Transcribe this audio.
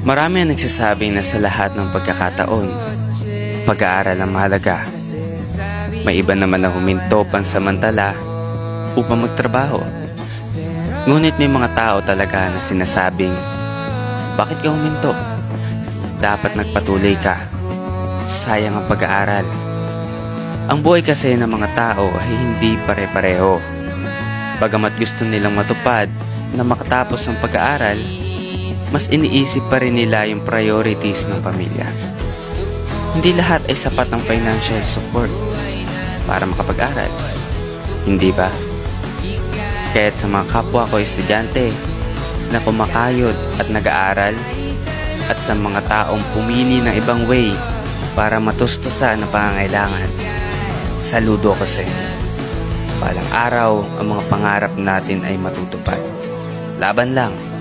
Marami ang nagsasabing na sa lahat ng pagkakataon, pag-aaral ang mahalaga. May iba naman na huminto pansamantala upang magtrabaho. Ngunit may mga tao talaga na sinasabing, bakit ka huminto? Dapat nagpatuloy ka. Sayang ang pag-aaral. Ang buhay kasi ng mga tao ay hindi pare-pareho. Bagamat gusto nilang matupad na makatapos ng pag-aaral, mas iniisip pa rin nila yung priorities ng pamilya. Hindi lahat ay sapat ng financial support para makapag-aral. Hindi ba? Kaya't sa mga kapwa ko estudyante na kumakayod at nag-aaral, at sa mga taong pumili ng ibang way para matustusan ang pangangailangan, saludo ko sa inyo. Balang araw ang mga pangarap natin ay matutupad. Laban lang!